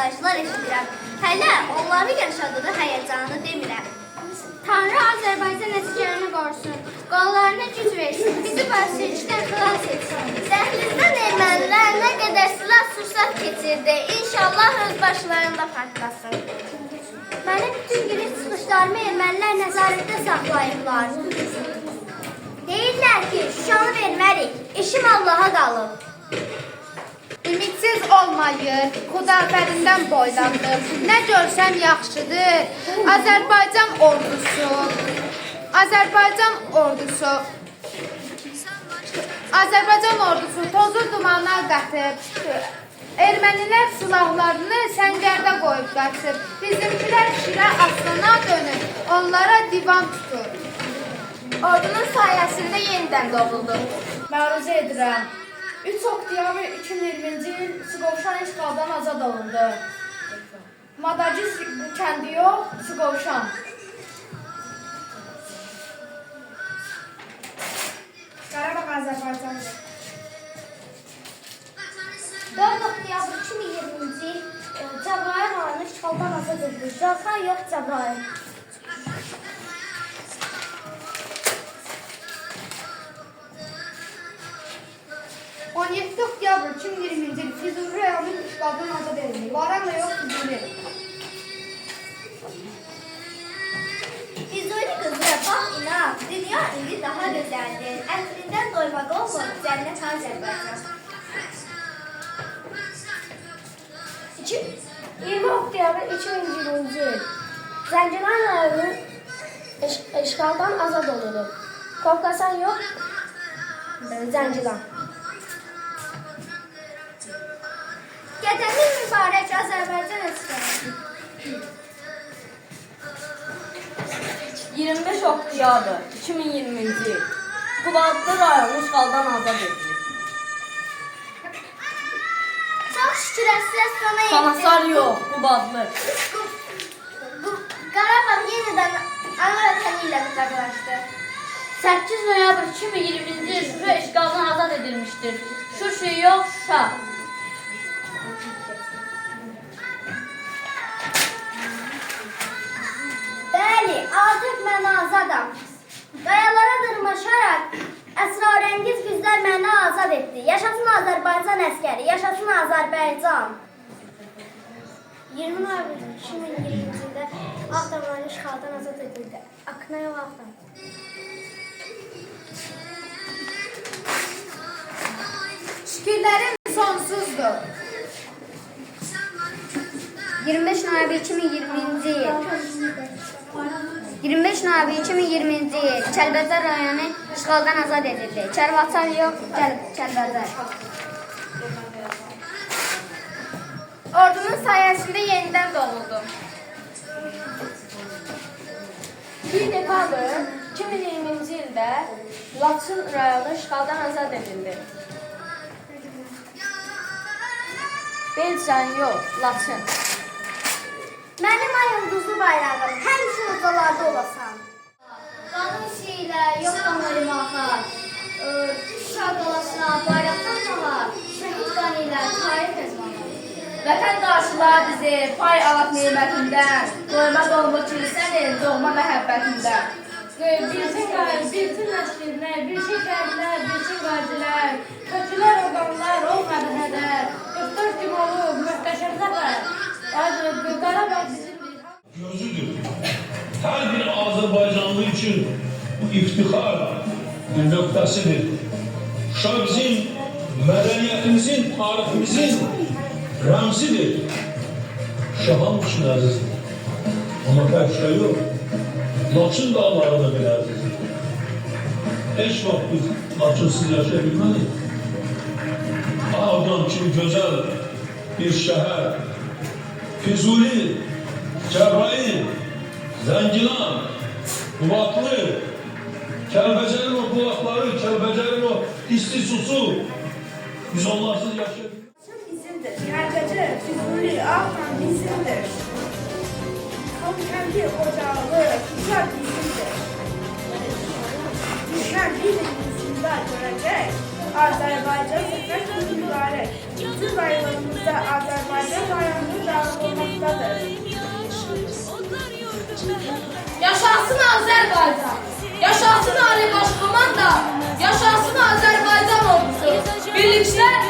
partlayışlar eşidirəm. Hələ onları yaşadığı həyəcanı demirəm. Tanrı Azərbaycan əsgərini qorusun, qollarına güc versin, bizi basirçidən xilas etsin. Dəhlizdən ermənilər nə qədər silah-sursat keçirdi, İnşallah öz başlarında partlasın. Mənim bütün giriş çıxışlarımı ermənilər nəzarətdə saxlayıblar. Deyirlər ki, Şuşanı vermərik, işim Allaha qalıb. Ümidsiz olmayır, Xudafərindən boylandım. Nə görsəm yaxşıdır. Azərbaycan ordusu tozu dumana qatıb. Ermənilər silahlarını səngərdə qoyub qaçıb. Bizimkilər şirə aslana dönüb, onlara divan tutur. Ordunun sayəsində yenidən doğuldu. Məruzə edirəm. 3 oktyabr 2020-ci il Sıqovşan işğaldan azad olundu. Madagiz kəndi yox, Sıqovşan. Qarabağ Azərbaycandır. 4 oktyabr 2020-ci il Cəbrayıl rayonu işğaldan azad edildi. Cəbrayıl yox, Cəbrayıl. 17 oktyabr 2020-ci il Füzuli rayonu işğaldan azad edildi. Varanla yox, Füzuli. Füzuli qızı, bax inan, dünya indi daha gözəldir. Ətlindən doymaq olmur, cənnət Azərbaycan. 20 oktyabr 2020-ci il Zəngilan rayonu işğaldan azad olundu. Qafqasan yox, Zəngilan. Qədəmin mübarək Azərbaycan əsgəri. 25 oktyabr 2020-ci il Qubadlı rayonu işğaldan azad edildi. Çox şükür əsrə sona yetdi. Sanasar yox, Qubadlı. Qarabağ yenidən ana vətəni ilə qucaqlaşdı. 8 noyabr 2020-ci il Şuşa işğaldan azad edilmişdir. Şuşa yox, Şuşa. Bəli, artıq mən azadam. Qayalara dırmaşaraq əsrarəngiz güzlər məni azad etdi. Yaşasın Azərbaycan əsgəri, yaşasın Azərbaycan. 20 noyabr 2020-ci ildə Ağdam rayonu işğaldan azad edildi. Aknayev Ağdam. Şükürlərim sonsuzdur. 25 noyabr 2020-ci il 25 noyabr 2020-ci il Kəlbəcər rayonu işğaldan azad edildi. Kəlbəcər yox, Kəlbəcər. Ordunun sayəsində yenidən doğuldu. 1 dekabr 2020-ci ildə Laçın rayonu işğaldan azad edildi. Belçən yox, Laçın. Mənim ay ulduzlu bayrağım, həmişə ucalarda olasan. Qanun şeylə, yox qanırmağa, Şuşa qalasına, bayraqdan qalar, şəhid qanı ilə tarix ezmanı. Vətən qarşılar bizi pay alaq neymətindən, doyma dolma kilsənin doğma məhəbbətindən. Bilsin nəslinlər, bilsin kəndlər, bilsin qazilər, kötülər oqanlar olmadı hədər, 44 gün olub, möhtəşəm zəfər, Qarabağ bizim bir... Gözüdür. Her bir Azerbaycanlı için bu iftihar bir noktasıdır. Şuşa bizim medeniyetimizin, tarihimizin ramzidir. Şahan için azizdir. Ama başka yok. Laçın dağları da bir azizdir. Hiç vakit biz Laçınsız yaşayabilmedik. Ağdam kimi güzel bir şehir, Füzuli, Cəbrayıl, Zəngilan, Qubadlı, Kəlbəcərin o bulaqları, Kəlbəcərin o hisli susu, biz onlarsız yaşayabiliriz. Bizimdir. Kəlbəcər, Füzuli, Ağdam bizimdir. Kəndi ocağı, Şuşa bizimdir. Düşən bir ilin içində görəcək Azərbaycan zəfər mübarək. günüdür. Bütün rayonumuzda Azərbaycan rayonu dağılmaktadır. Yaşasın Azərbaycan! Yaşasın Ali Baş Komanda! Yaşasın Azərbaycan ordusu! Birliklər